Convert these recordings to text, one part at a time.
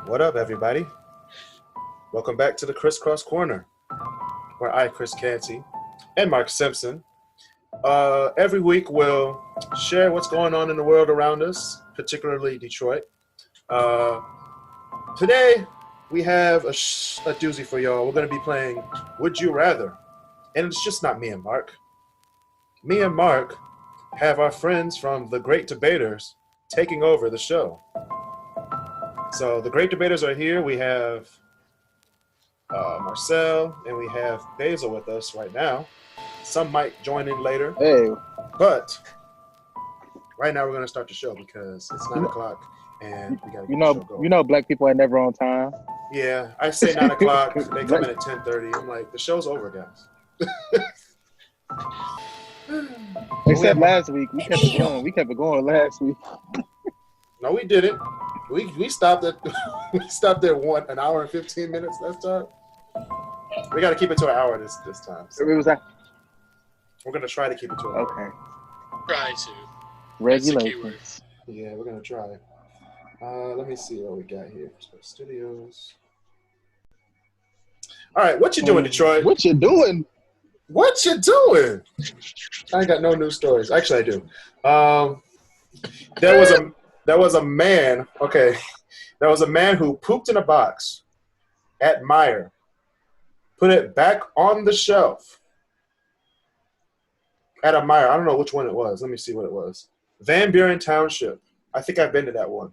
What up, everybody? Welcome back to the Crisscross Corner, where I, Chris Canty, and Mark Simpson, every week we'll share what's going on in the world around us, particularly Detroit. Today, we have a doozy for y'all. We're going to be playing Would You Rather? And it's just not me and Mark. Me and Mark have our friends from the Great Debaters taking over the show. So the Great Debaters are here. We have Marcel and we have Basil with us right now. Some might join in later. Hey. But right now we're going to start the show because it's 9 o'clock and we got to get the show going. You know black people are never on time. Yeah, I say 9 o'clock. They come in at 10:30. I'm like, the show's over, guys. Except last week. We kept it going. We kept it going last week. No, we didn't. We stopped at an hour and 15 minutes last time. We got to keep it to an hour this time. So It was that. we're gonna try to keep it to an hour. Okay. Try to. Regulations. Yeah, we're gonna try. Let me see what we got here. Studios. All right, what you doing, Detroit? What you doing? What you doing? I ain't got no news stories. Actually, I do. There was a man. Okay, there was a man who pooped in a box at Meijer, put it back on the shelf at a Meijer. I don't know which one it was. Let me see what it was. Buren Township. I think I've been to that one.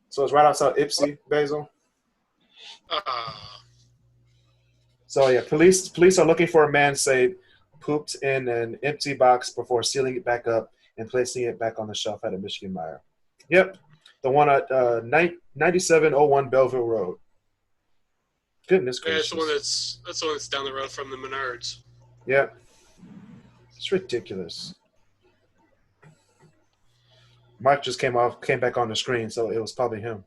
So it's right outside Ypsi, Basil. So yeah, police are looking for a man say pooped in an empty box before sealing it back up and placing it back on the shelf at a Michigan Meijer. Yep, the one at 9701 Belleville Road. Goodness gracious. Yeah, that's the one that's down the road from the Menards. Yeah, it's ridiculous. Mark just came back on the screen, so it was probably him.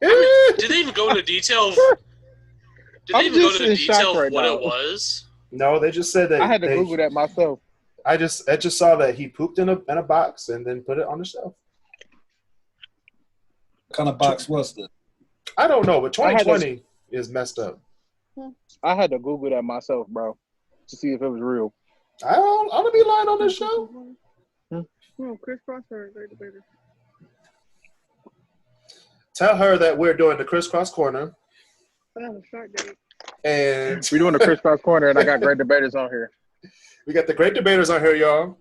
Did they even go into detail? Did they even go into detail right of what now. it was? No, they just said that. I had to Google that myself. I just saw that he pooped in a box and then put it on the shelf. What kind of box was that? I don't know, but 2020 is messed up. I had to Google that myself, bro, to see if it was real. I don't be lying on this show. No, Crisscross or Great Debater. Tell her that we're doing the Crisscross Corner. I have a short date. And We're doing the Crisscross Corner, and I got Great Debaters on here. we got the Great Debaters on here, y'all.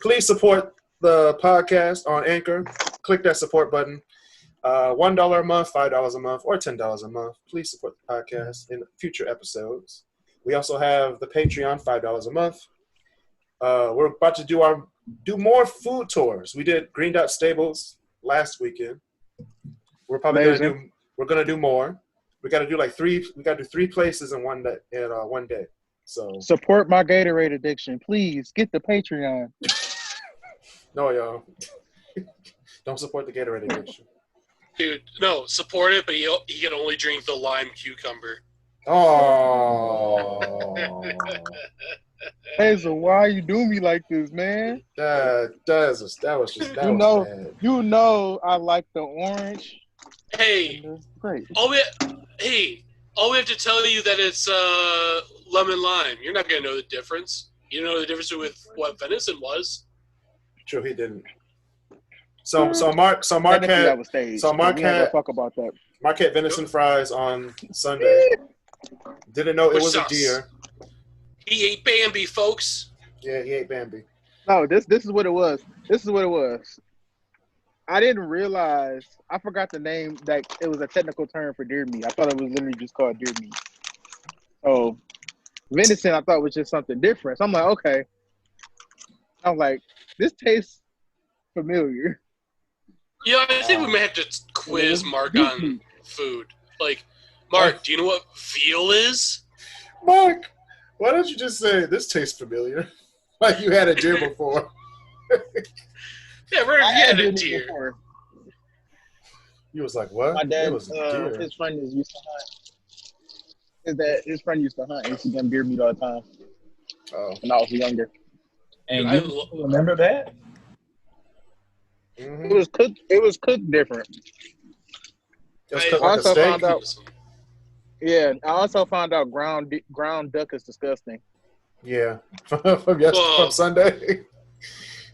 Please support the podcast on Anchor. Click that support button. $1 a month, $5 a month, or $10 a month. Please support the podcast in future episodes. We also have the Patreon, $5 a month. We're about to do more food tours. We did Green Dot Stables last weekend. We're probably gonna do more. We got to do three places in one day. So Support my Gatorade addiction, please. Get the Patreon. no, y'all, don't support the Gatorade addiction. Dude, no, support it, but he can only drink the lime cucumber. Oh, Hazel, why you do me like this, man? that was bad. You know I like the orange. Hey, Great. all we have to tell you that it's lemon lime. You're not gonna know the difference. You know the difference with what venison was. True, he didn't. So Mark had talk about that. Mark had venison fries on Sunday. Didn't know it Which was sucks. a deer. He ate Bambi, folks. Yeah, he ate Bambi. No, this is what it was. I didn't realize. I forgot the name. That it was a technical term for deer meat. I thought it was literally just called deer meat. So venison, I thought was just something different. So I'm like, okay. I'm like, this tastes familiar. Yeah, I think we may have to quiz Mark on food. Like, Mark, do you know what veal is? Mark, why don't you just say this tastes familiar? Like you had a deer before. Yeah, we're had a it deer. before. You was like, what? My dad, It was a deer. his friend used to hunt. His friend used to hunt and used to get deer meat all the time Oh. when I was younger. And I you remember that? It was cooked. It was cooked different. It was I cooked like a also steak. found out. Yeah, I also found out ground duck is disgusting. Yeah, from Sunday.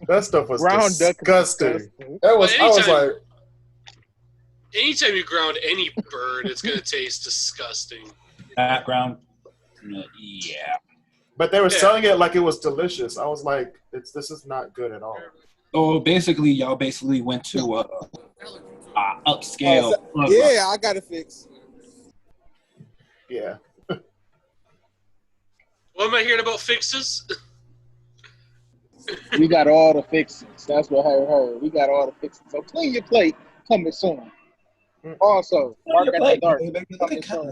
That stuff was Ground duck is disgusting. disgusting. That was. I was like, anytime you ground any bird, it's gonna taste disgusting. Background. Yeah. but they were selling it like it was delicious. I was like, this is not good at all. So basically, y'all went to upscale. Yeah, I got it fixed. Yeah. What am I hearing about fixes? We got all the fixes. That's what I heard. We got all the fixes. So clean your plate. Coming soon. Also, Mark at the dark. Coming soon.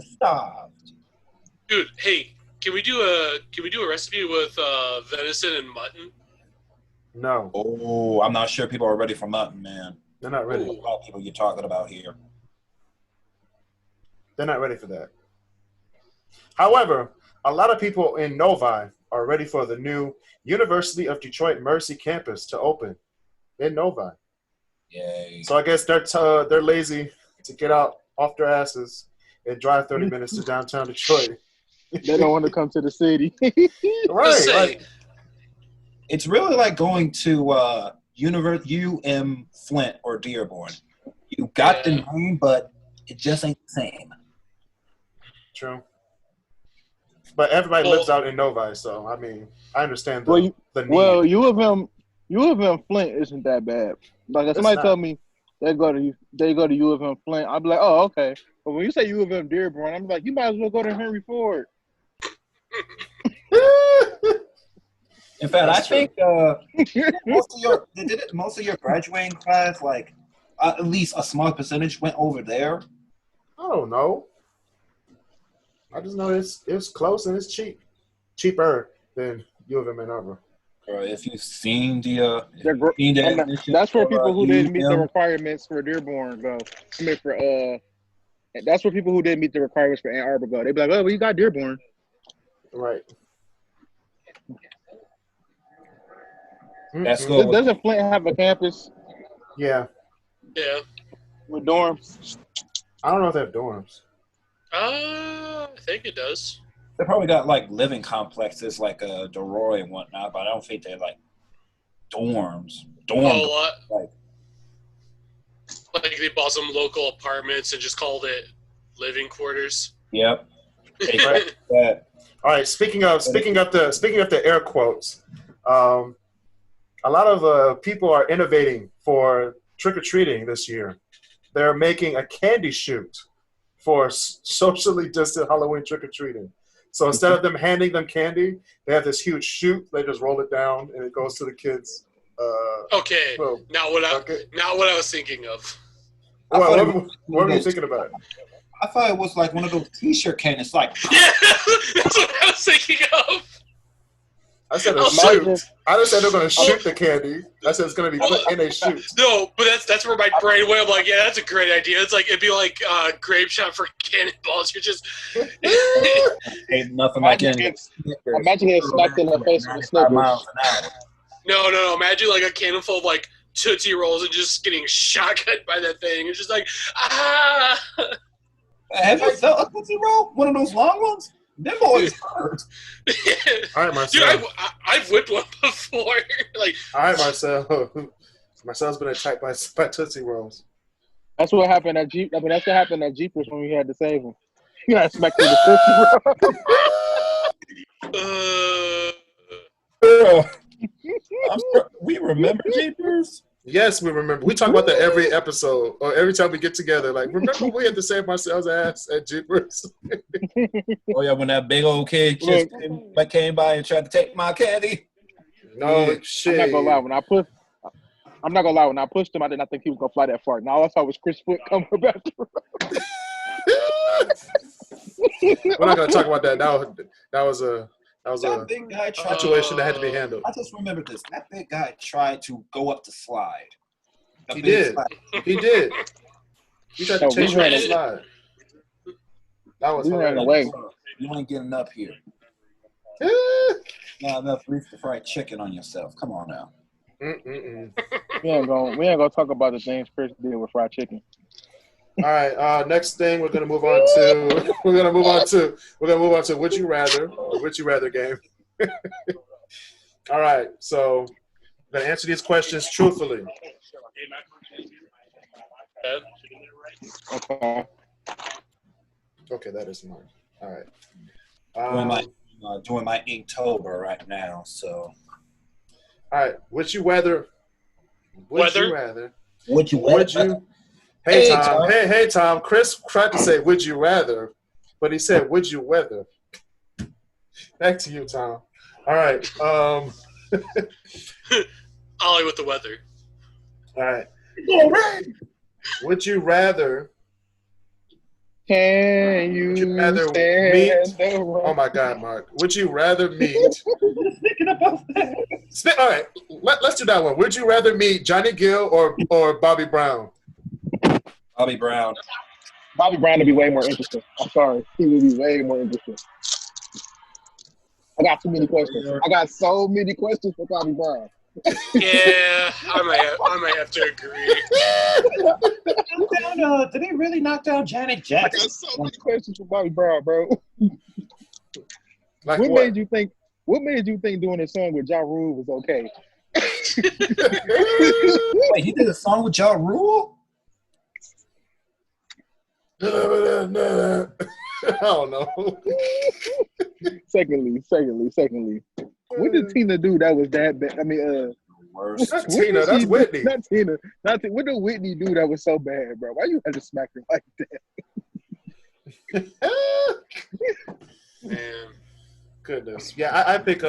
Dude, hey, can we do a recipe with venison and mutton? No, Oh, I'm not sure people are ready for mutton, man. they're not ready. A lot of people you're talking about here. They're not ready for that. However, a lot of people in Novi are ready for the new University of Detroit Mercy campus to open in Novi. Yay. So I guess they're lazy to get out off their asses and drive 30 minutes to downtown Detroit. They don't want to come to the city. Right. Like, It's really like going to UM Flint or Dearborn. You got the name, but it just ain't the same. true. But everybody lives out in Novi, so I mean, I understand the need. Well, U of M Flint isn't that bad. Like if somebody tell me they go to U of M Flint, I'd be like, oh, okay. But when you say U of M Dearborn, I'm like, you might as well go to Henry Ford. In fact, I think most of your graduating class, like at least a small percentage, went over there. I don't know. I just know it's close and it's cheaper than U of M Ann Arbor. If you've seen the that's where people who didn't meet the requirements for Dearborn go. I mean, that's where people who didn't meet the requirements for Ann Arbor go. They'd be like, oh, well, you got Dearborn. Right. Doesn't Flint have a campus? Yeah. Yeah. With dorms? I don't know if they have dorms. I think it does. They probably got like living complexes like DeRoy and whatnot, but I don't think they're like dorms. Like they bought some local apartments and just called it living quarters. Yep. All right. Speaking of the air quotes, a lot of people are innovating for trick or treating this year. They're making a candy chute for socially distant Halloween trick or treating. So instead of them handing them candy, they have this huge chute. They just roll it down and it goes to the kids. Okay. Well, not what I was thinking of. What were you thinking about? I thought it was like one of those T-shirt cannons, like. Yeah, that's what I was thinking of. I said a shoot. I didn't say they're going to shoot the candy. I said it's going to be put in a chute. No, but that's where my brain went. I'm like, yeah, that's a great idea. It's like it'd be like grape shot for cannonballs. You're just ain't nothing like getting. Imagine getting smacked in the face with a Snickers. No. Imagine like a cannon full of like Tootsie Rolls and just getting shotgun by that thing. It's just like ah. Have you felt a Tootsie Roll? One of those long ones? Them boys hurt. All right, Marcel. Dude, I've whipped one before. Like, all right, Marcel. Marcel's been attacked by Tootsie Rolls. That's what happened at Jeep. I mean, that's what happened at Jeepers when we had to save him. You got smacked in the Tootsie Roll. We remember Jeepers. Yes, we remember. We talk about that every episode or every time we get together. Like, remember we had to save Marcel's ass at Jeepers? Oh, yeah, when that big old kid just came by and tried to take my candy. No shit. I'm not gonna lie. When I pushed him, I did not think he was gonna fly that far. Now all I saw was Chris Foot come back. We're not gonna talk about that. That was a big guy situation that had to be handled. I just remember this. That big guy tried to go up the slide. He did. He tried to chase you on the slide. That was hilarious. You ain't getting up here. Not enough beef to fried chicken on yourself. Come on now. Mm-mm-mm. We ain't gonna talk about the things Chris did with fried chicken. All right. Next thing we're gonna move on to. We're gonna move on to Would You Rather, the Would You Rather game. All right. So I'm gonna answer these questions truthfully. Okay. Okay, that is mine. All right. Doing my Inktober right now, so. All right. Would you rather? Would you rather? Would you? Hey Tom. Hey Tom. Chris tried to say "Would you rather," but he said "Would you weather?" Back to you, Tom. All right. Ollie with the weather. All right. All right. Would you rather? Can you rather stand meet? Oh my God, Mark. Would you rather meet? Thinking about that. All right. Let's do that one. Would you rather meet Johnny Gill or Bobby Brown? Bobby Brown. Bobby Brown would be way more interesting. I'm sorry. He would be way more interesting. I got too many questions. I got so many questions for Bobby Brown. Yeah, I might have to agree. Did he really knock down Janet I Jackson? got so many questions for Bobby Brown, bro. Like What made you think doing a song with Ja Rule was okay? Wait, he did a song with Ja Rule? I don't know. Secondly, what did Tina do that was that bad? I mean, Worst. Not what Tina, did that's she Whitney. Do? Not Tina. What did Whitney do that was so bad, bro? Why you had to smack her like that? Man. Goodness. Yeah, I pick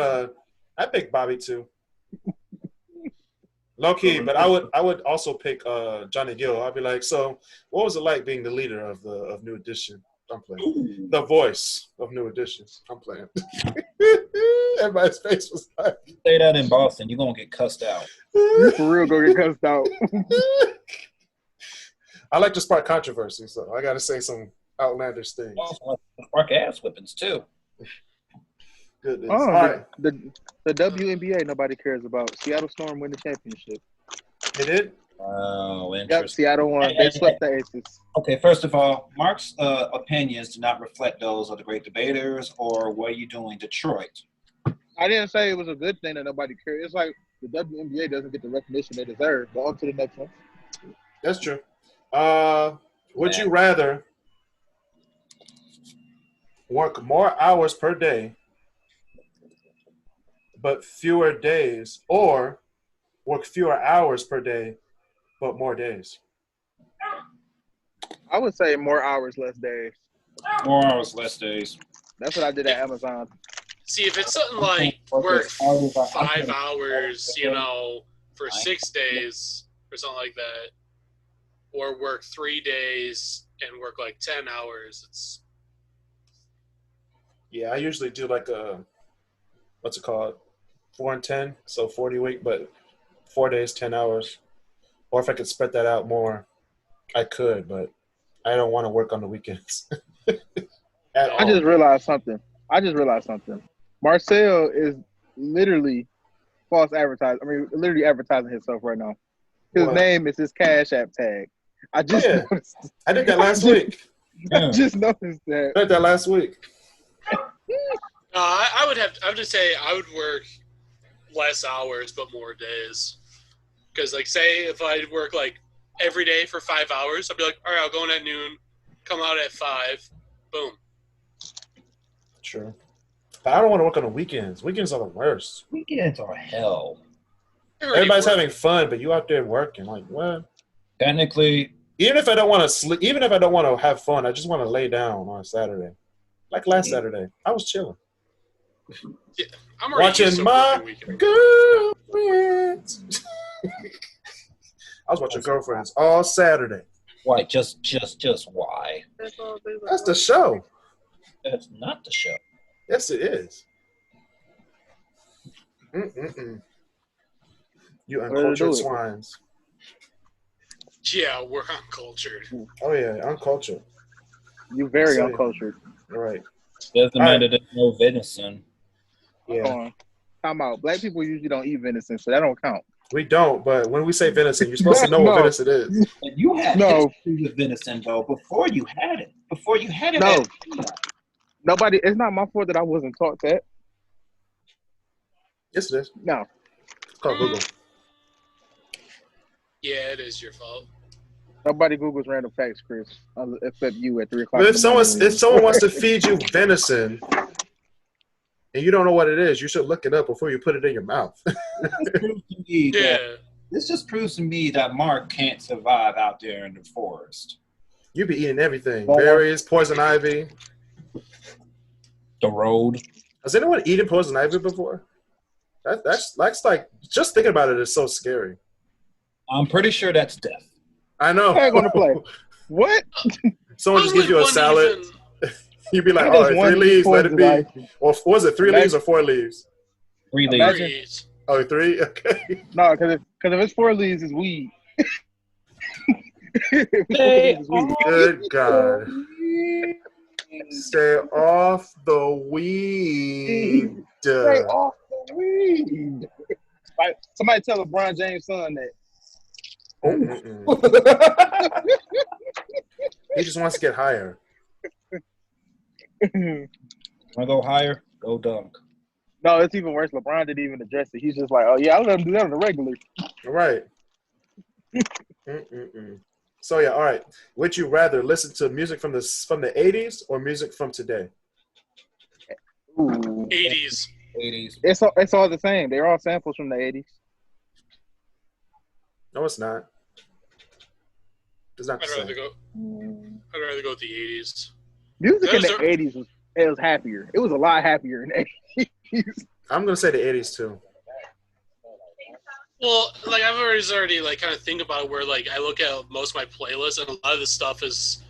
Bobby too. Low key, but I would also pick Johnny Gill. I'd be like, so what was it like being the leader of New Edition? I'm playing. The voice of New Edition. I'm playing. Everybody's face was like, Say that in Boston, you're gonna get cussed out. You for real gonna get cussed out. I like to spark controversy, so I gotta say some outlandish things. Spark ass whippings too. Goodness. Oh, All right. the WNBA nobody cares about. Seattle Storm win the championship. They did? Oh, Yep, interesting. Seattle won. They swept the Aces. Okay, first of all, Mark's opinions do not reflect those of the great debaters or what you do in Detroit. I didn't say it was a good thing that nobody cared. It's like the WNBA doesn't get the recognition they deserve. But on to the next one. That's true. Would you rather work more hours per day but fewer days, or work fewer hours per day but more days? I would say more hours, less days. More hours, less days. That's what I did at Amazon. See, if it's something like work 5 hours, for 6 days or something like that, or work 3 days and work like 10 hours, it's... Yeah, I usually do like a, what's it called? 4 and 10, so 40 a week, but 4 days, 10 hours. Or if I could spread that out more, I could, but I don't want to work on the weekends. At all. I just realized something. Marcel is literally false advertising. I mean, literally advertising himself right now. His What? name is his Cash App tag. I just noticed. I did that last week. I just noticed that. I did that last week. No, I would say I would work less hours but more days. Because, like, say if I work, like, every day for 5 hours, I'd be like, all right, I'll go in at noon, come out at 5, boom. True. But I don't want to work on the weekends. Weekends are the worst. Weekends are hell. Everybody's having fun, but you out there working. Like, what? Technically, Even if I don't want to sleep, even if I don't want to have fun, I just want to lay down on Saturday. Like last Saturday, I was chilling. Yeah, I'm already Watching used to my working weekend. girlfriends. I was watching Girlfriends all Saturday. why? Just why? That's the show. That's not the show. Yes, it is. You uncultured swines. Yeah, we're uncultured. Oh, yeah, uncultured. You very Sorry. uncultured. You're right. Doesn't matter there's no venison. Yeah. Hold on. Time out. Black people usually don't eat venison, so that don't count. We don't, but when we say venison, you're supposed to know what No. venison is. And you had No. history with venison though before you had it. Before you had it. No. Nobody. It's not my fault that I wasn't taught that. Yes, it is. No. It's called Google. Yeah, it is your fault. Nobody Googles random facts, Chris, except you at 3 o'clock. But if someone wants to feed you venison and you don't know what it is, you should look it up before you put it in your mouth. This just proves to me that Mark can't survive out there in the forest. You be eating everything. Berries, poison ivy. The road. Has anyone eaten poison ivy before? That's like, just thinking about it is so scary. I'm pretty sure that's death. I know. I ain't gonna play. What? Someone just gives you a salad. You'd be like, all right, 3 leaves, let it be. Or was it 3 leaves or 4 leaves? 3 leaves. Oh, 3? Okay. No, because if it's 4 leaves, it's weed. Good God. Stay off the weed. Stay off the weed. Like, somebody tell LeBron James' son that. He just wants to get higher. Want to go higher? Go dunk. No, it's even worse. LeBron didn't even address it. He's just like, oh, yeah, I'll let him do that on the regular. All right. So, yeah, all right. Would you rather listen to music from the 80s or music from today? Ooh. 80s. It's all the same. They're all samples from the 80s. No, it's not. It's not the I'd rather same. go with the 80s. Music in the 80s was happier. It was a lot happier in the 80s. I'm going to say the 80s, too. Well, like I've already like kind of think about it where like I look at most of my playlists and a lot of the stuff is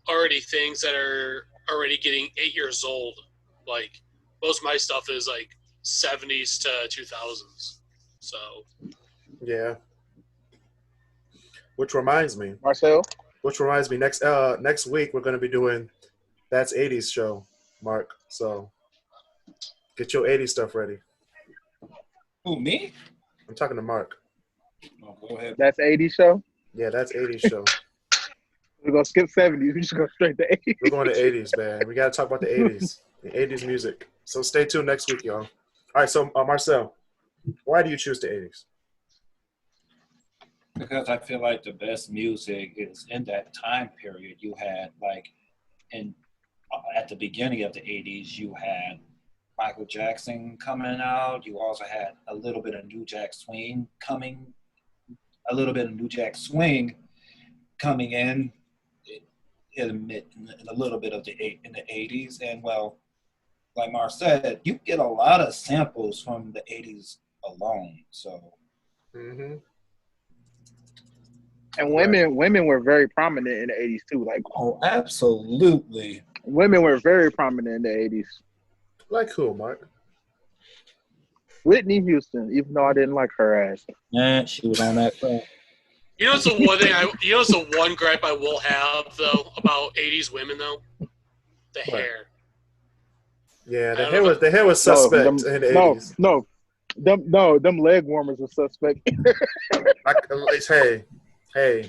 already things that are already getting 8 years old. Like most of my stuff is like 70s to 2000s. So yeah. Which reminds me, Marcel. Next week we're going to be doing That's 80s show, Mark. So get your 80s stuff ready. Who, me? I'm talking to Mark. Oh, go ahead. That's 80s show? Yeah, That's 80s show. We're going to skip 70s. We just go straight to 80s. We're going to 80s, man. We got to talk about the 80s. The 80s music. So stay tuned next week, y'all. All right, so Marcel, why do you choose the 80s? Because I feel like the best music is in that time period. You had at the beginning of the 80s, you had Michael Jackson coming out. You also had a little bit of New Jack Swing coming in a little bit of in the 80s. And well, like Mar said, you get a lot of samples from the 80s alone. So. Mm-hmm. And women were very prominent in the 80s too. Like, oh, absolutely. Women were very prominent in the 80s. Like who, Mark? Whitney Houston, even though I didn't like her ass. Yeah, she was on that phone. you know, it's the one thing. It's the one gripe I will have though about 80s women though, the hair. Yeah, the hair was suspect in the 80s. Them leg warmers were suspect. Hey.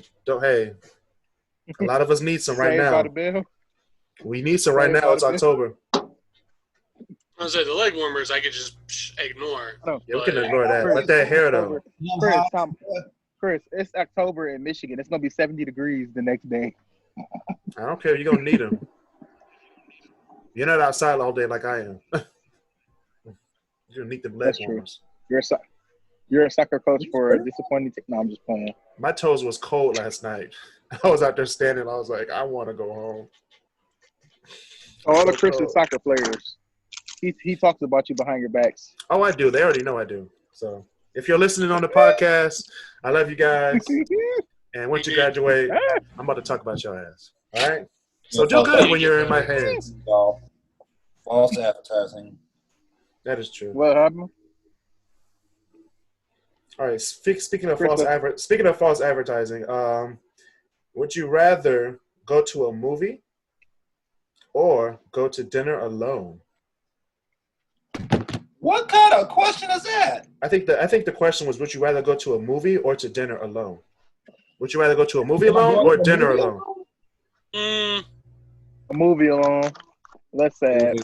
A lot of us need some right now. We need some right now. It's October. I was like, the leg warmers I could just ignore. Yeah, we can ignore that. Let that hair though. Chris, it's October in Michigan. It's gonna be 70 degrees the next day. I don't care. You're gonna need them. You're not outside all day like I am. You're gonna need them leg warmers. You're a soccer coach for a disappointing No, I'm just playing. My toes was cold last night. I was out there standing. I was like, I want to go home. All the Christian soccer players. He talks about you behind your backs. Oh, I do. They already know I do. So if you're listening on the podcast, I love you guys. And once you graduate, I'm about to talk about your ass. All right? So do good when you're in my hands. False advertising. That is true. What happened? All right. Speaking of false advertising, would you rather go to a movie or go to dinner alone? What kind of question is that? I think the question was, would you rather go to a movie or to dinner alone? Would you rather go to a movie alone or dinner alone? Mm, A movie alone. Less sad.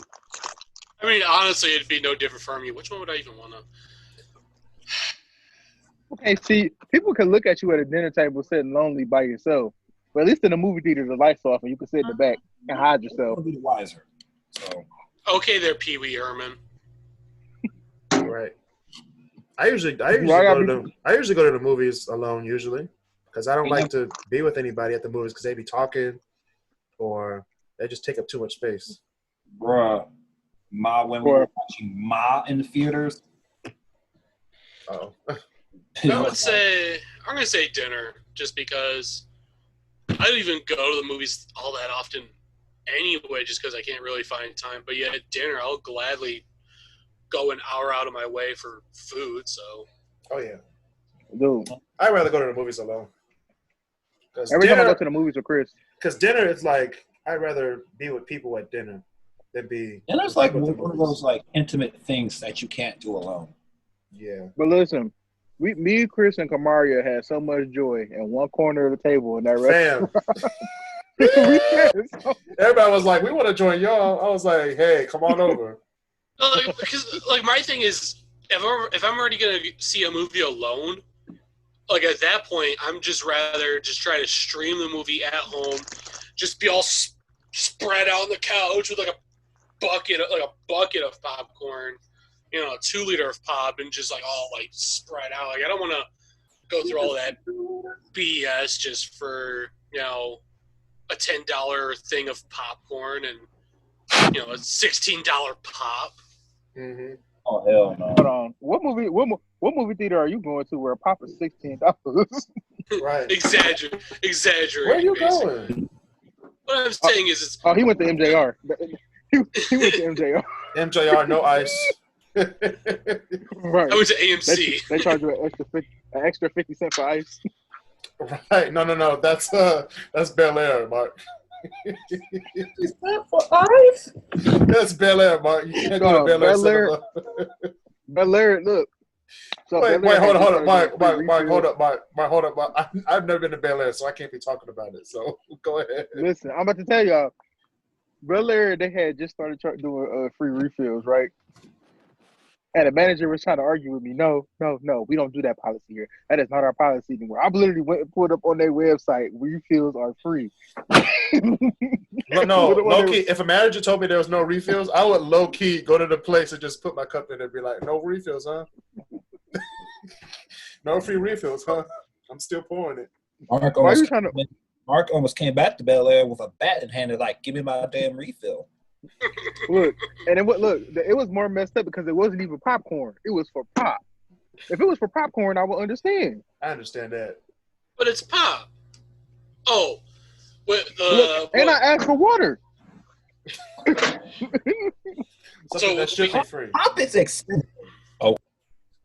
I mean, honestly, it'd be no different for me. Which one would I even want to? Okay, see, people can look at you at a dinner table sitting lonely by yourself. But at least in the movie theater, the lights off and you can sit in the back and hide yourself. Be wiser. So. Okay, there, Pee Wee Herman. Right. I usually go to the movies alone usually because I don't like to be with anybody at the movies because they be talking or they just take up too much space. Bruh, when we were watching Ma in the theaters. Oh. I'm gonna say dinner just because I don't even go to the movies all that often anyway, just because I can't really find time. But yeah, at dinner, I'll gladly go an hour out of my way for food. So. Oh yeah. Dude. I'd rather go to the movies alone. Every time I go to the movies with Chris. Because dinner is like I'd rather be with people at dinner than be. Dinner's like one of those like intimate things that you can't do alone. Yeah. But listen. Me, Chris, and Kamaria had so much joy in one corner of the table in that restaurant. Everybody was like, "We want to join y'all." I was like, "Hey, come on over." Because my thing is, if I'm already gonna see a movie alone, like at that point, I'm just rather just try to stream the movie at home, just be all spread out on the couch with like a bucket of popcorn. You know, a 2-liter of pop and just like all like spread out. Like I don't want to go through all that BS just for a $10 thing of popcorn and a $16 pop. Mm-hmm. Oh hell no! Hold on. What movie theater are you going to where a pop is $16? Right. Exaggerate. Where are you going? What I'm saying is, it's. Oh, he went to MJR. He went to MJR. MJR, no ice. Right. I went to AMC. They charge you an extra 50 cents for ice. Right. No. That's Bel Air, Mark. Is that for ice? That's Bel Air, Mark. You can't go to Bel Air. Bel Air, look. So wait, hold up, Mark, hold up, Mark. I've never been to Bel Air, so I can't be talking about it. So go ahead. Listen, I'm about to tell y'all. Bel Air, they had just started doing free refills, right? And the manager was trying to argue with me. No, we don't do that policy here. That is not our policy anymore. I literally went and put up on their website, refills are free. No, low key. If a manager told me there was no refills, I would low key go to the place and just put my cup in and be like, "No refills, huh? No free refills, huh? I'm still pouring it." Mark almost came back to Bel Air with a bat in hand and like, "Give me my damn refill." Look, and it was more messed up because it wasn't even popcorn. It was for pop. If it was for popcorn, I would understand. I understand that. But it's pop. Oh. And I asked for water. So that should be free. Pop is expensive. Oh,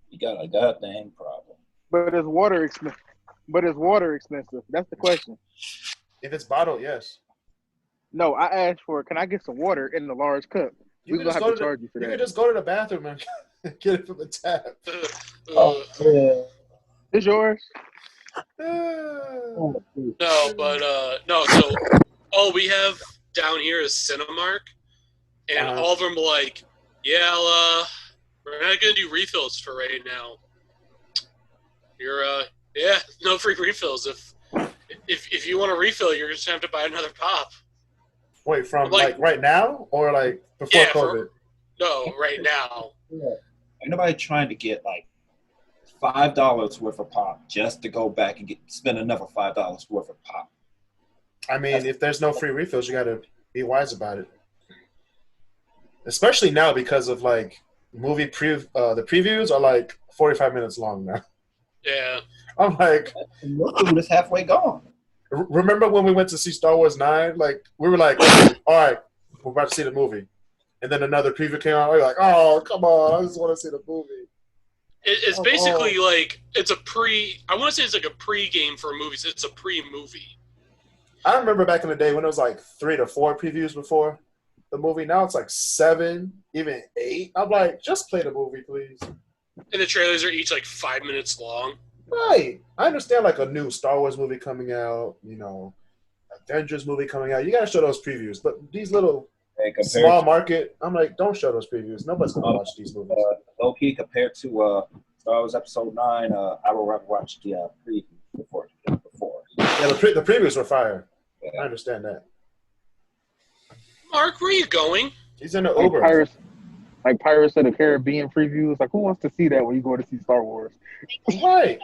you got a goddamn problem. But is water expensive? That's the question. If it's bottled, yes. No, I asked for, can I get some water in the large cup? We're going to have to charge you for that. You can just go to the bathroom and get it from the tap. Yeah. It's yours? No, so all we have down here is Cinemark, and all of them are like, yeah, we're not going to do refills for right now. You're, no free refills. If you want to refill, you're just going to have to buy another pop. Wait, from like right now or like before COVID? No, right now. Yeah. Ain't nobody trying to get like $5 worth of pop just to go back and spend another $5 worth of pop. I mean, if there's no free refills, you got to be wise about it. Especially now because of like movie the previews are like 45 minutes long now. Yeah. I'm like, your food is halfway gone. Remember when we went to see Star Wars 9? Like, we were like, all right, we're about to see the movie. And then another preview came out. We were like, oh, come on. I just want to see the movie. It's basically like, I want to say it's like a pre-game for movies. It's a pre-movie. I remember back in the day when it was like 3 to 4 previews before. the movie. Now it's like 7, even 8. I'm like, just play the movie, please. And the trailers are each like 5 minutes long. Right. I understand like a new Star Wars movie coming out, Avengers movie coming out. You got to show those previews. But these little small market, I'm like, don't show those previews. Nobody's going to watch these movies. Low key, compared to Star Wars Episode 9, I would rather watch the preview before. Yeah, the previews were fire. Yeah. I understand that. Mark, where are you going? He's in the Uber. Like Pirates of the Caribbean previews. Like, who wants to see that when you go to see Star Wars? Right.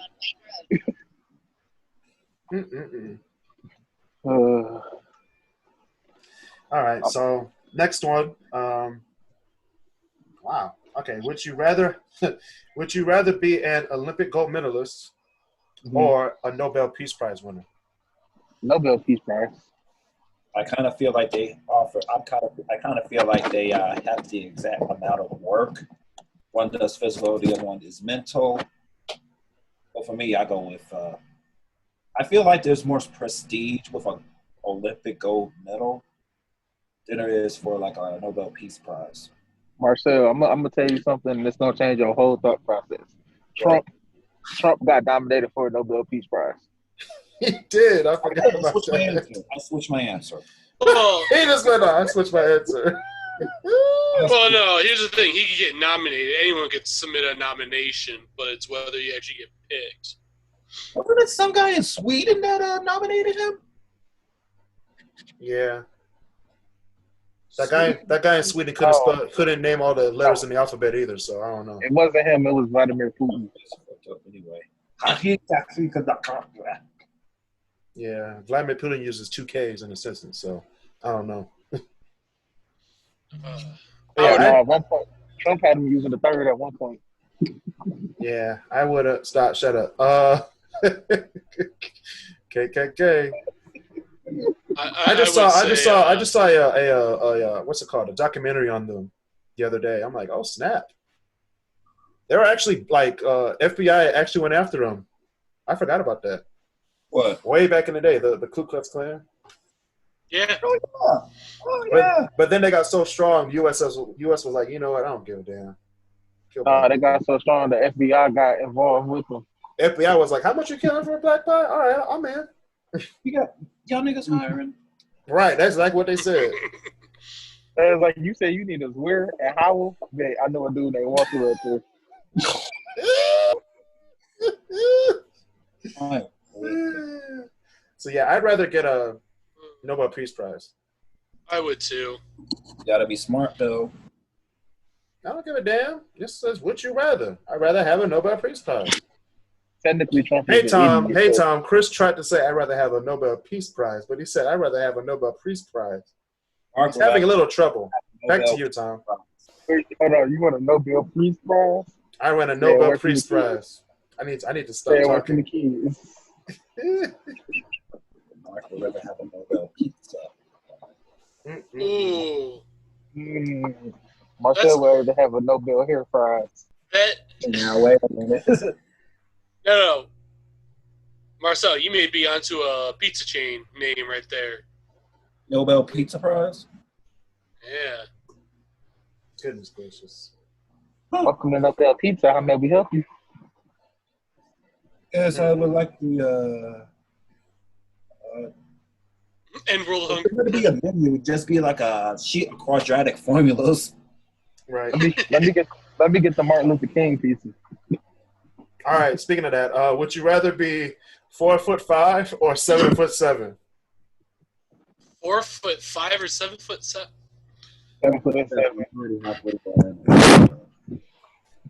All right, so next one. Wow. Okay. Would you rather be an Olympic gold medalist or a Nobel Peace Prize winner? Nobel Peace Prize. I kind of feel like they offer. I kind of feel like they have the exact amount of work. One does physical, the other one is mental. But for me, I go with. I feel like there's more prestige with an Olympic gold medal than there is for like a Nobel Peace Prize. Marcel, I'm gonna tell you something that's gonna change your whole thought process. Trump got nominated for a Nobel Peace Prize. He did. I forgot about that. I switched my answer. Well, he just went on. I switched my answer. Well, no. Here's the thing. He could get nominated. Anyone could submit a nomination, but it's whether you actually get picked. Wasn't it some guy in Sweden that nominated him? Yeah. That guy in Sweden couldn't name all the letters in the alphabet either, so I don't know. It wasn't him. It was Vladimir Putin. Anyway. Yeah, Vladimir Putin uses 2 Ks in a sentence, so I don't know. At one point, Trump had him using the third at one point. Yeah, I would have stopped. Shut up. KKK. I just saw a what's it called? A documentary on them the other day. I'm like, oh snap! They were actually like FBI actually went after them. I forgot about that. What? Way back in the day, the Ku Klux Klan. Yeah. Oh yeah. But then they got so strong. U.S. was like, you know what? I don't give a damn. They got so strong. The FBI got involved with them. FBI was like, how much you killing for a black pie? All right, I'm in. You got y'all niggas hiring. Right, that's like what they said. It was like, you say you need a Zweir and Howell. I know a dude named Walter up there. So yeah, I'd rather get a Nobel Peace Prize. I would too. You gotta be smart though. I don't give a damn. This says, would you rather? I'd rather have a Nobel Peace Prize. Technically, Trump. Hey Tom. Kris tried to say I'd rather have a Nobel Peace Prize, but he said I'd rather have a Nobel Peace Prize. He's having a little trouble. Back to you, Tom. Hold on, you want a Nobel Peace Prize? I want a Nobel Peace Prize. I need to stop talking. The kids. I would rather have a Nobel Pizza. Ooh. Marcel would rather have a Nobel Hair Prize. Now wait a minute. No. Marcel, you may be onto a pizza chain name right there. Nobel Pizza Prize? Yeah. Goodness gracious. Welcome to Nobel Pizza. How may we help you? Yes, I would like the and World Hunger. It's going to be a menu. It would just be like a sheet of quadratic formulas. Right. Let me get the Martin Luther King pizza. All right. Speaking of that, would you rather be 4'5" or 7'7"? 4'5" or 7'7"? 7'7".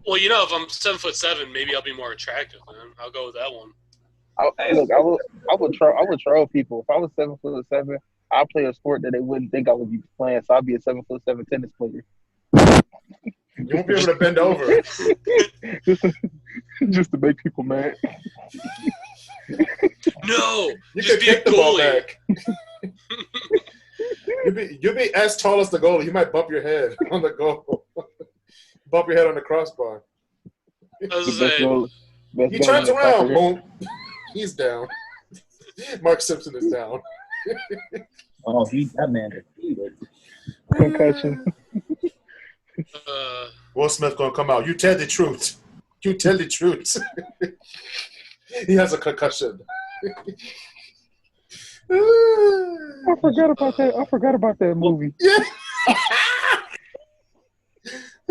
Well, you know, if I'm 7'7", maybe I'll be more attractive. Man, I'll go with that one. I would troll people. If I was 7'7", I'd play a sport that they wouldn't think I would be playing. So I'd be a 7'7" tennis player. You won't be able to bend over. Just to make people mad. No, you just can be a kick the ball goalie. back. You'll be as tall as the goalie. You might bump your head on the goal. Bump your head on the crossbar. I was saying. He turns around, boom. He's down. Mark Simpson is down. Oh, that man defeated. Concussion. Will Smith gonna come out. You tell the truth. You tell the truth. He has a concussion. I forgot about that. I forgot about that movie. Yeah.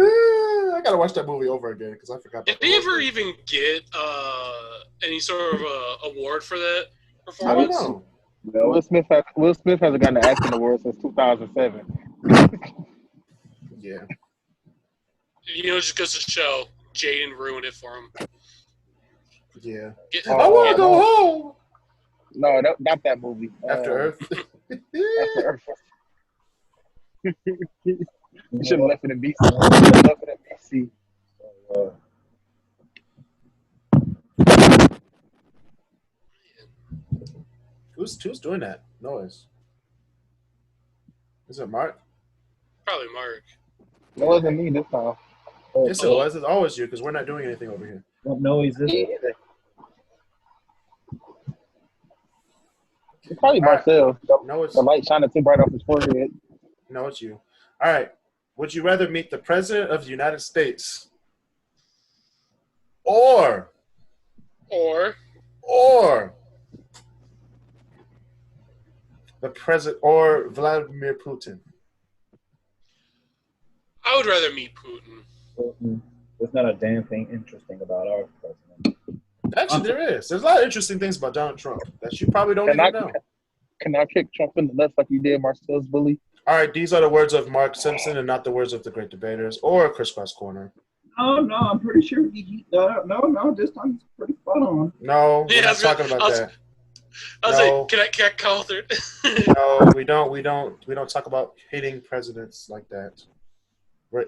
I gotta watch that movie over again because I forgot. Did he ever even get any sort of award for that I don't performance? know. Will Smith hasn't gotten an acting award since 2007. Yeah. You know, just goes to show Jaden ruined it for him. Yeah. Oh, I want to go home. No, not that movie. After Earth. After Earth. You should have left it in BC. You should have left it in BC. Who's doing that noise? Is it Mark? Probably Mark. It wasn't me this time. Yes, it was. It's always you because we're not doing anything over here. What noise is it? It's probably Marcel. No, it's The light shining too bright off his forehead. no, it's you. All right. Would you rather meet the President of the United States or the President or Vladimir Putin? I would rather meet Putin. There's not a damn thing interesting about our president. Actually, there is. There's a lot of interesting things about Donald Trump that you probably don't even know. Can I kick Trump in the nuts like you did Marcel's bully? All right, these are the words of Mark Simpson and not the words of the Great Debaters or Crisscross Corner. Oh no, I'm pretty sure no, this time it's pretty spot on. No, we're Yeah, not talking about that. I was No. like, can I call her? No, we don't talk about hating presidents like that.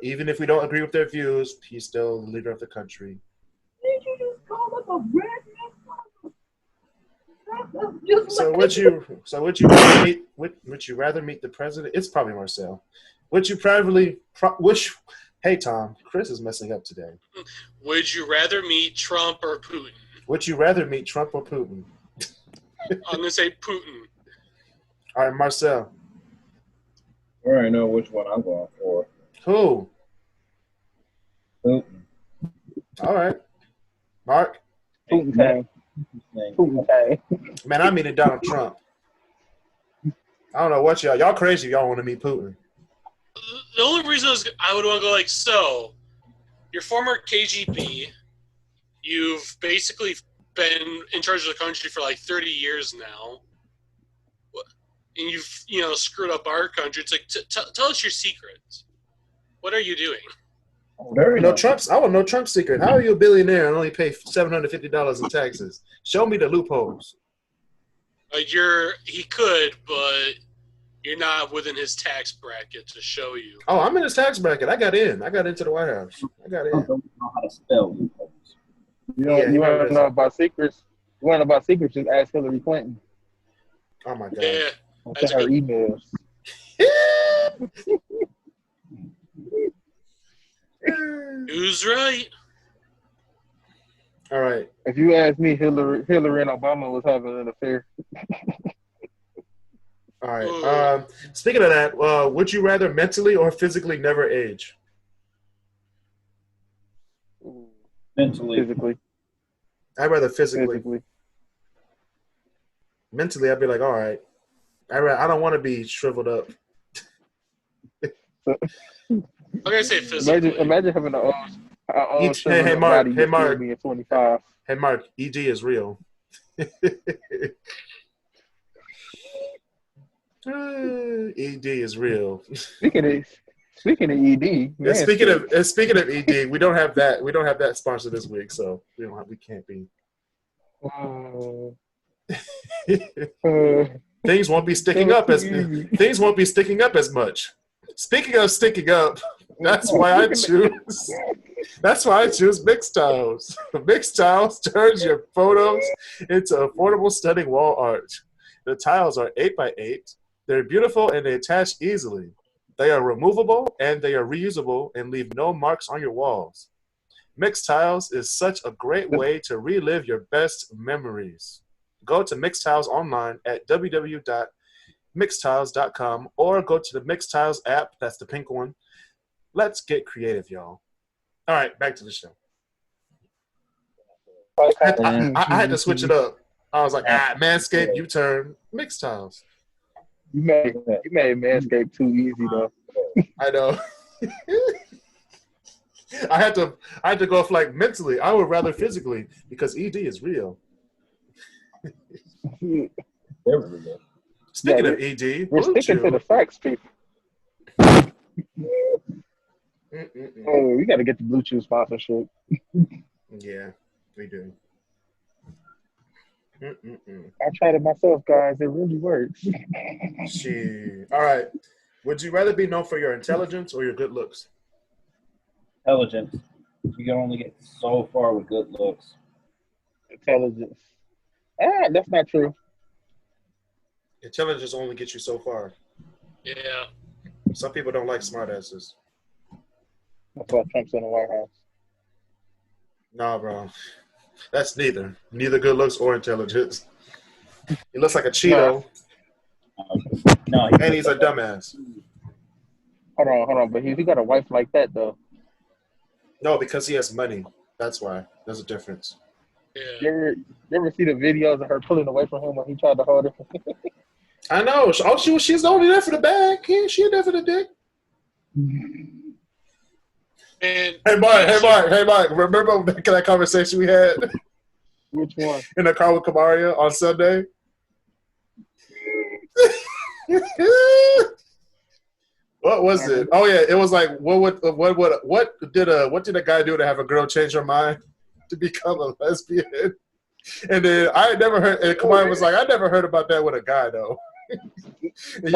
Even if we don't agree with their views, he's still the leader of the country. Did you just call us a redneck? So would you rather meet the president? It's probably Marcel. Hey Tom, Kris is messing up today. Would you rather meet Trump or Putin? Would you rather meet Trump or Putin? I'm going to say Putin. All right, Marcel. I already know which one I'm going for. Who? Putin. All right. Mark? Putin time. Putin time. Man, I'm meeting Donald Trump. I don't know what y'all crazy if y'all want to meet Putin. The only reason I would want to go like, so, you're former KGB. You've basically been in charge of the country for like 30 years now. And you've, screwed up our country. It's like, tell us your secrets. What are you doing? I want no Trump's secret. How are you a billionaire and only pay $750 in taxes? Show me the loopholes. Like he could, but you're not within his tax bracket to show you. Oh, I'm in his tax bracket. I got in. I got into the White House. I got in. I don't know how to spell loopholes. You want to know about secrets? You want to know about secrets? Just ask Hillary Clinton. Oh my God. Yeah, Look at her emails. who's right? All right. If you ask me, Hillary and Obama was having an affair. All right. Speaking of that, would you rather mentally or physically never age? Mentally. Physically. I'd rather physically. Mentally, I'd be like, all right. I don't want to be shriveled up. I'm gonna say physically. Imagine having an old hey, Mark. body Hey, Mark. being 25. Hey, Mark. ED is real. ED is real. Speaking of ED, Yeah, speaking of ED, we don't have that. We don't have that sponsor this week, so we can't be. Things won't be sticking up as much. Speaking of sticking up, that's why I choose. That's why I choose Mixed Tiles. Mixed Tiles turns your photos into affordable, stunning wall art. The tiles are 8x8. They're beautiful and they attach easily. They are removable and they are reusable and leave no marks on your walls. Mixed Tiles is such a great way to relive your best memories. Go to Mixed Tiles online at mixtiles.com or go to the Mixtiles app. That's the pink one. Let's get creative, y'all. All right, back to the show. I had to switch it up. I was like, Manscaped, U-turn, Mixtiles. You made Manscaped too easy though. I know. I had to go off like mentally. I would rather physically because ED is real. Speaking of ED, we're sticking to the facts, people. Oh, we got to get the Blue Chew sponsorship. Yeah, we do. I tried it myself, guys. It really works. All right. Would you rather be known for your intelligence or your good looks? Intelligence. You can only get so far with good looks. Intelligence. That's not true. Intelligence only gets you so far. Yeah. Some people don't like smartasses. That's why Trump's in the White House. Nah, bro. That's neither. Neither good looks or intelligence. He looks like a Cheeto. No, and he's a dumbass. Hold on. But he got a wife like that, though. No, because he has money. That's why. There's a difference. Yeah. You ever see the videos of her pulling away from him when he tried to hold her? I know. She's only there for the bag. She ain't there for the dick. And Hey, Mike. Remember that conversation we had? Which one? In the car with Kamaria on Sunday? What was it? Oh yeah, it was like what did a guy do to have a girl change her mind to become a lesbian? And then I had never heard. And Kamaria was like, I never heard about that with a guy though. And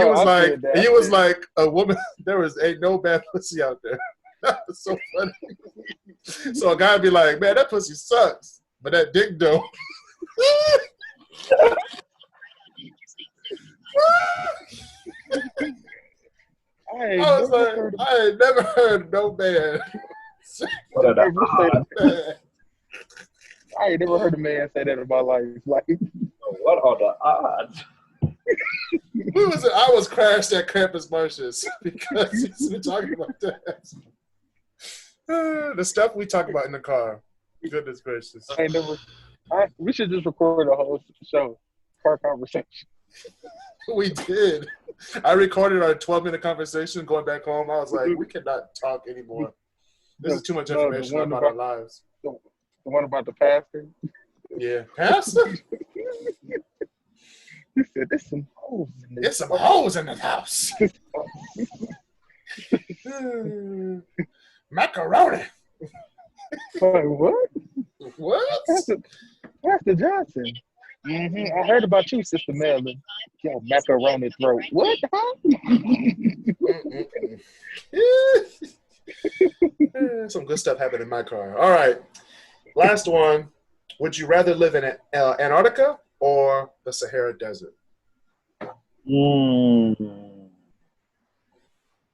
he was like a woman. Ain't no bad pussy out there. That was so funny. So a guy would be like, man, that pussy sucks, but that dick don't. I was like, I ain't never heard no man. I ain't never heard a man say that in my life. Like, what are the odds? I was crashed at Campus Martius because he's been talking about that. The stuff we talk about in the car. Goodness gracious. We should just record a whole show, car conversation. We did. I recorded our 12-minute conversation going back home. I was like, we cannot talk anymore. This is too much information about our lives. The one about the pastor? Yeah. Pastor? He said, there's some hoes in this. There's some hoes in the house. Macaroni. Like, what? What? Pastor Johnson. Mm-hmm. I heard about you, Sister Melvin. Yo, macaroni throat. What? Some good stuff happened in my car. All right. Last one. Would you rather live in Antarctica or the Sahara Desert?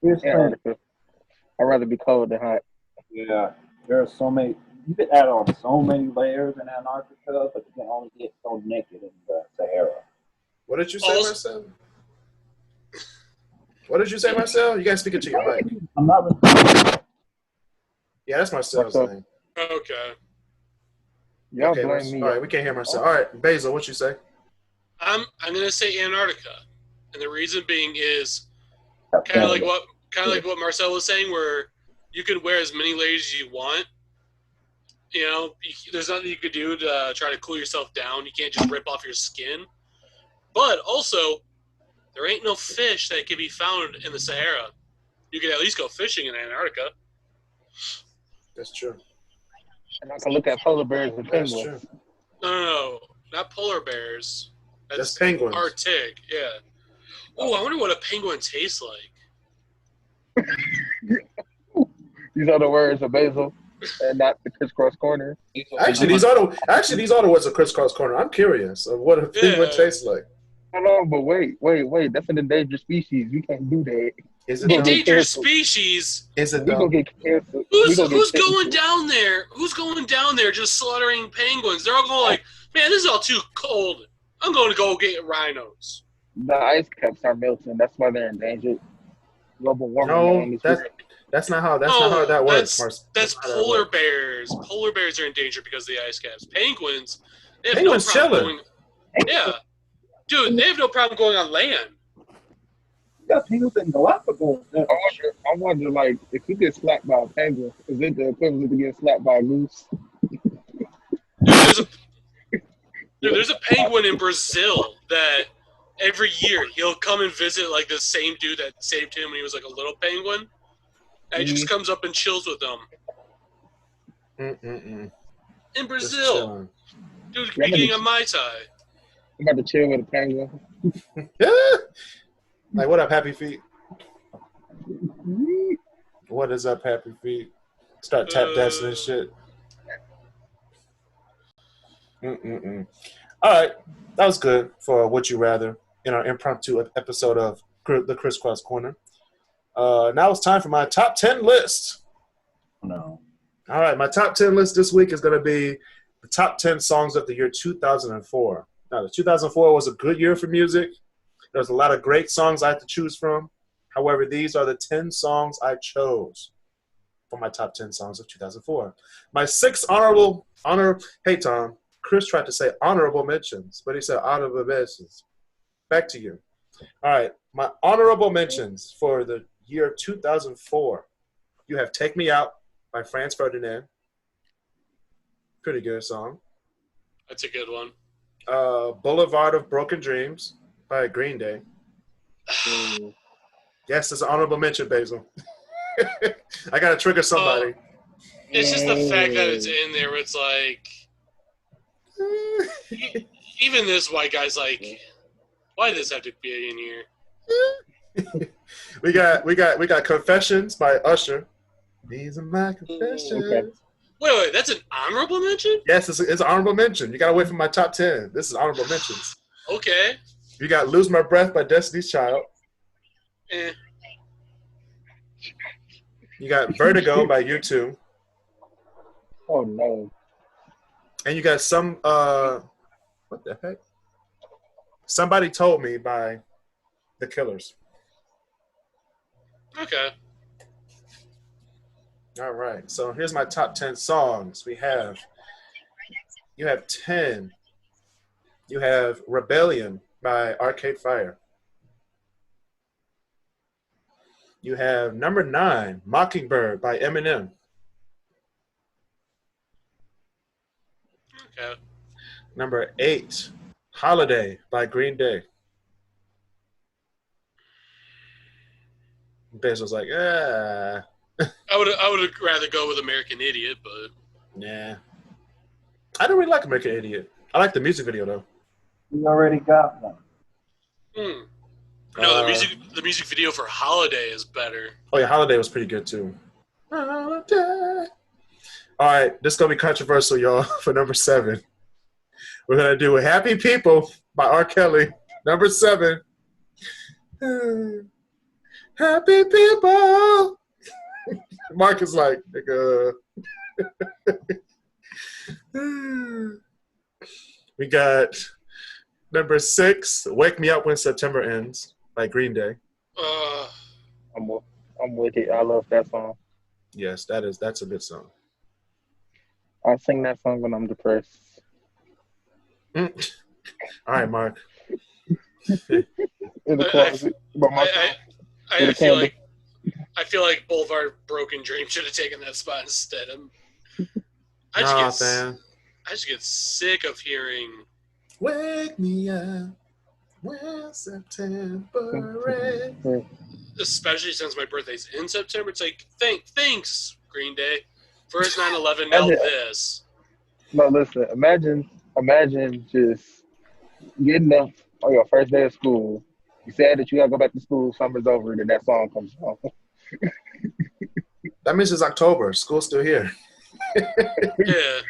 Antarctica. I'd rather be cold than hot. Yeah. There are so many. You can add on so many layers in Antarctica, but you can only get so naked in the Sahara. What did you say, Marcel? What did you say, Marcel? You guys speak it to your mic. I'm not. Yeah, that's Marcel's name. Okay. Y'all okay, blame me. All right, we can't hear Marcel. All right, Basil, what you say? I'm gonna say Antarctica, and the reason being is kind of like what Marcel was saying, where you could wear as many layers as you want. You know, there's nothing you could do to try to cool yourself down. You can't just rip off your skin. But also, there ain't no fish that can be found in the Sahara. You could at least go fishing in Antarctica. That's true. And I can look at polar bears and That's penguins. true. No, not polar bears. That's penguins. Arctic, yeah. Oh, I wonder what a penguin tastes like. These are the words of Basil. And not the crisscross corner. Actually, these are the words of crisscross corner. I'm curious of what a penguin tastes like. Hold on, but wait. That's an endangered species. We can't do that. Is it endangered species? Is it we gonna get canceled. Who's going down there? Who's going down there just slaughtering penguins? They're all going like, man, this is all too cold. I'm going to go get rhinos. The ice caps are melting. That's why they're endangered. Global warming No, man is real. that's not how that works, Marcel. That's not how that polar works. bears. Polar bears are in danger because of the ice caps. Penguins, they have Penguins no problem chilling. going. Yeah, dude, they have no problem going on land. You got penguins in Galapagos. I wonder, like, if you get slapped by a penguin, is it the equivalent to getting slapped by a goose? There's a penguin in Brazil that every year he'll come and visit like the same dude that saved him when he was like a little penguin, and he just comes up and chills with them. In Just Brazil, chilling. dude could be getting a Mai Tai. I'm about to chill with a penguin. Like, what up, Happy Feet? What is up, Happy Feet? Start tap dancing and shit. All right, that was good for Would You Rather in our impromptu episode of the Crisscross Corner. Now it's time for my top 10 list. No. All right, my top 10 list this week is going to be the top 10 songs of the year 2004. Now, the 2004 was a good year for music. There was a lot of great songs I had to choose from. However, these are the 10 songs I chose for my top 10 songs of 2004. My 6 hey, Tom, Kris tried to say honorable mentions, but he said honorable mentions. Back to you. All right, my honorable mentions for the year 2004. You have Take Me Out by Franz Ferdinand. Pretty good song. That's a good one. Boulevard of Broken Dreams by Green Day. Yes, it's an honorable mention, Basil. I got to trigger somebody. It's just the fact that it's in there. It's like, even this white guy's like, why does this have to be in here? we got Confessions by Usher. These are my confessions. Okay. Wait, that's an honorable mention? Yes, it's an honorable mention. You got to wait for my top 10. This is honorable mentions. Okay. You got Lose My Breath by Destiny's Child. You got Vertigo by U2. Oh, no. And you got some, what the heck? Somebody Told Me by The Killers. Okay. All right. So here's my top 10 songs. You have 10. You have Rebellion by Arcade Fire. You have number 9, Mockingbird by Eminem. Okay. Number 8, Holiday by Green Day. Basil's like, I would rather go with American Idiot, but nah. I don't really like American Idiot. I like the music video though. We already got one. No, the music video for Holiday is better. Oh yeah, Holiday was pretty good too. Holiday. All right, this is gonna be controversial, y'all. For number 7, we're gonna do "Happy People" by R. Kelly. Number 7. Happy people. Mark is like, nigga. We got number 6, "Wake Me Up When September Ends" by Green Day. I'm with it. I love that song. Yes, that's a good song. I sing that song when I'm depressed. All right, Mark. In the closet. I feel like Boulevard Broken Dream should have taken that spot instead. I just get sick of hearing "Wake Me Up When September Ends." Especially since my birthday's in September. It's like, thanks, Green Day. First 9/11, now this. No, listen. Imagine just getting up on your first day of school. You said that you gotta go back to school. Summer's over, then that song comes on. That means it's October. School's still here. Yeah.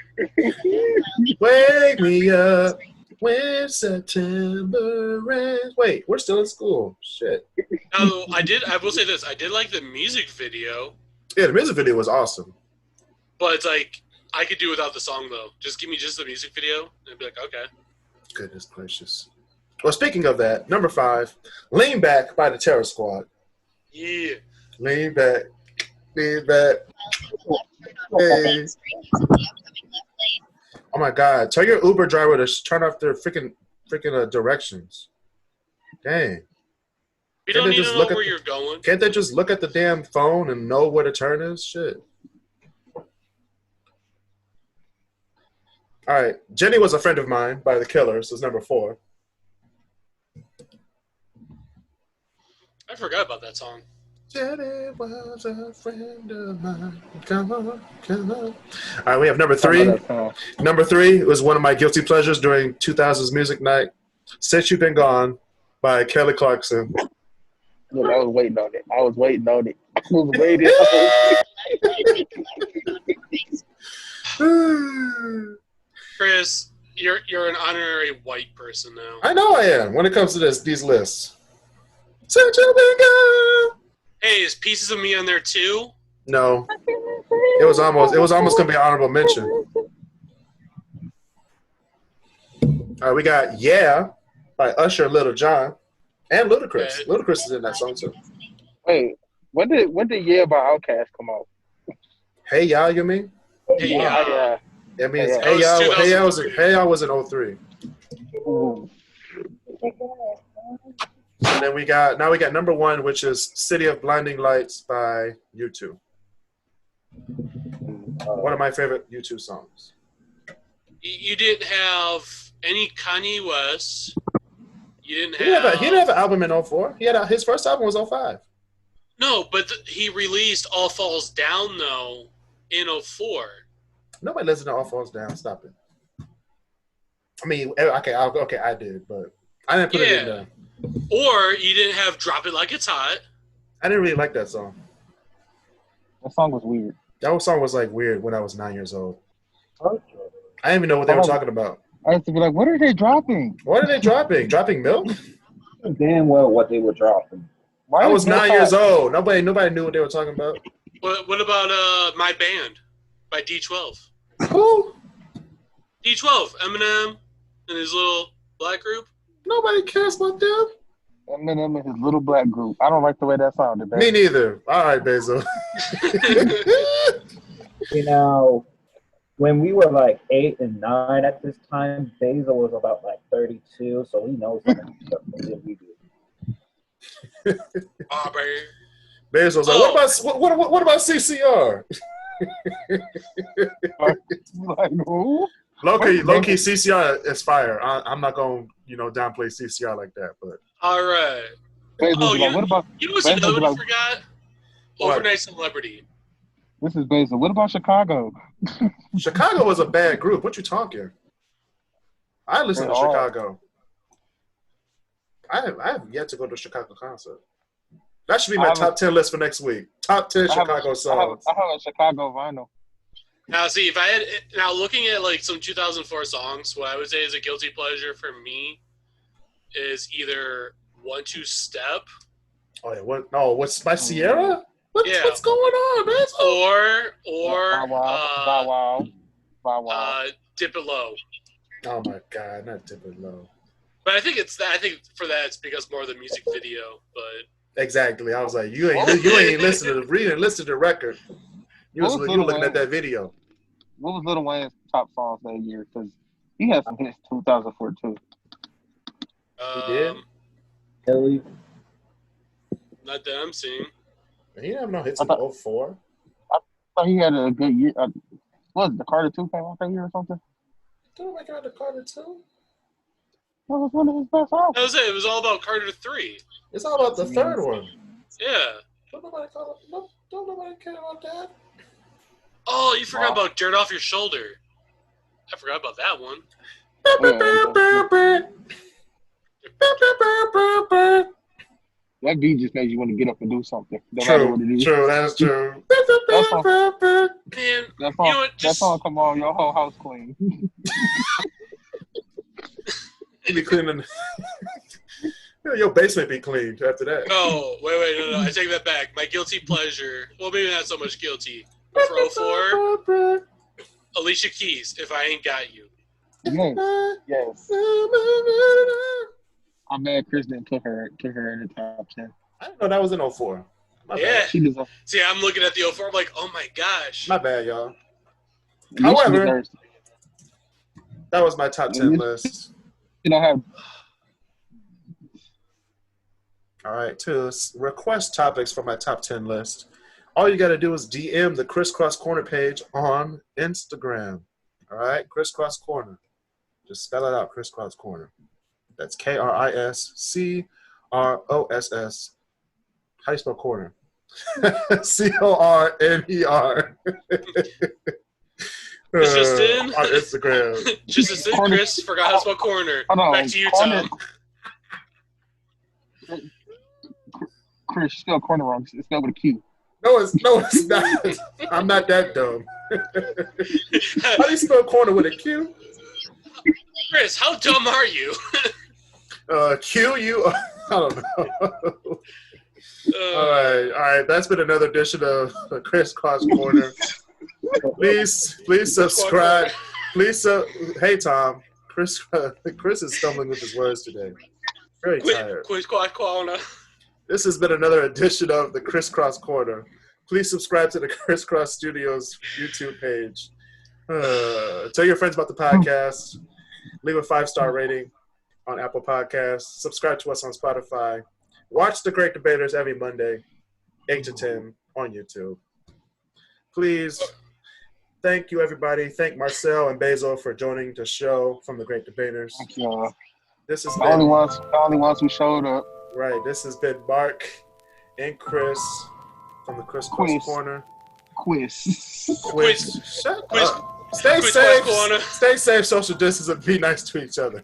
Wake me up when September ends. Wait, we're still in school. Shit. Now, I will say this. I did like the music video, Yeah, the music video was awesome. but it's like, I could do without the song, though. Just give me just the music video, and I'd be like, okay. Goodness gracious. Well, speaking of that, number 5, Lean Back by the Terror Squad. Yeah. Lean back. Lean back. Hey. Oh my God. Tell your Uber driver to turn off their freaking directions. Dang. We don't need to know where you're going. Can't they just look at the damn phone and know where the turn is? Shit. All right. Jenny Was a Friend of Mine by The Killers is number 4. I forgot about that song. Jenny was a friend of mine. Come on, come on. All right, we have number 3. Number 3 was one of my guilty pleasures during 2000s music night. Since You've Been Gone by Kelly Clarkson. Look, I was waiting on it. I was waiting on it. Kris, you're an honorary white person now. I know I am when it comes to these lists. Since You've Been Gone. Hey, is Pieces of Me on there too? No. It was almost gonna be an honorable mention. All right, we got Yeah by Usher and Lil Jon. And Ludacris. Okay. Ludacris is in that song too. Wait, when did Yeah by Outkast come out? Hey Y'all, you mean? Hey, Yeah. That means Yeah. Hey Y'all was in 03. Ooh. And then we got number 1, which is City of Blinding Lights by U2. One of my favorite U2 songs. You didn't have any Kanye West. You didn't He didn't have an album in 04. His first album was 05. No, but he released All Falls Down though in 04. Nobody listened to All Falls Down. Stop it. I mean, okay, I did, but I didn't put it in there. Or you didn't have Drop It Like It's Hot. I didn't really like that song. That song was weird. That song was like weird when I was 9 years old. I didn't even know what they were talking about. I used to be like, what are they dropping? What are they dropping? Dropping milk? Damn well what they were dropping. I was 9 years old. Nobody knew what they were talking about. What about My Band by D12? Who? D12, Eminem and his little black group. Nobody cares about them. Eminem and his little black group. I don't like the way that sounded. Me neither. All right, Basil. You know, when we were like 8 and 9 at this time, Basil was about like 32, so he knows some of the stuff that we do. Oh, baby. Basil's like, what about CCR? Like, who? Low key, CCR is fire. I'm not gonna, downplay CCR like that, but. All right. Basil, like, what about? You know what's another one you forgot? Overnight Celebrity. This is Basil. What about Chicago? Chicago was a bad group. What you talking? I listen to Chicago. I have yet to go to a Chicago concert. That should be my top 10 list for next week. Top 10 Chicago songs. I have a Chicago vinyl. Now, see, looking at like some 2004 songs, what I would say is a guilty pleasure for me is either 1 2 Step. Oh yeah, what? No, what's by Sierra? What's going on, man? Or Bow Wow. Dip It Low. Oh my God, not Dip It Low. But I think for that it's because more of the music video. But exactly, I was like, you ain't listening to the record. You were looking at that video. What was Lil Wayne's top songs that year? Because he had some hits 2004 too. He did. Kelly. Not that I'm seeing. He didn't have no hits in 04. I thought he had a good year. What, the Carter 2 came out that year or something? Oh my God, the Carter 2? That was one of his best songs. That was it. It was all about Carter 3. It's all about the third one. Yeah. Don't nobody care about that. Oh, you forgot about Dirt Off Your Shoulder. I forgot about that one. That beat just makes you want to get up and do something. No true, matter what it is. True, that's true. Man, that song come on, your whole house clean. You be cleaning. Your basement be cleaned after that. No, wait, no. I take that back. My guilty pleasure. Well, maybe not so much guilty. For 04, Alicia Keys, If I Ain't Got You. Yes. I'm mad Kris didn't put her in the top 10. I didn't know that was in 04. My Yeah. bad. She deserves. See, I'm looking at the 04. I'm like, oh my gosh. My bad, y'all. She However, deserves. that was my top 10 list. You know how. All right, to request topics for my top 10 list, all you got to do is DM the Crisscross Corner page on Instagram. All right, Crisscross Corner. Just spell it out, Crisscross Corner. That's KRISCROSS. How do you spell corner? CORNER. It's just in. On Instagram. Just as in, Kris forgot how to spell corner. Hold on, Back to you, corner. Tom. Kris, you spelled corner wrong. It's spelled with a Q. No, it's not. I'm not that dumb. How do you spell corner with a Q? Kris, how dumb are you? Q-U. I don't know. All right. That's been another edition of the Crisscross Corner. Please subscribe. Hey, Tom. Kris is stumbling with his words today. Very tired. Corner. This has been another edition of the Crisscross Corner. Please subscribe to the Crisscross Studios YouTube page. Tell your friends about the podcast. Leave a 5-star rating on Apple Podcasts. Subscribe to us on Spotify. Watch The Great Debaters every Monday, 8 to 10 on YouTube. Please, thank you, everybody. Thank Marcel and Basil for joining the show from The Great Debaters. Thank you. This is the only ones who showed up. Right. This has been Mark and Kris from the Crisscross Corner. Quiz. Shut up. Stay safe. Stay safe. Social distance and be nice to each other.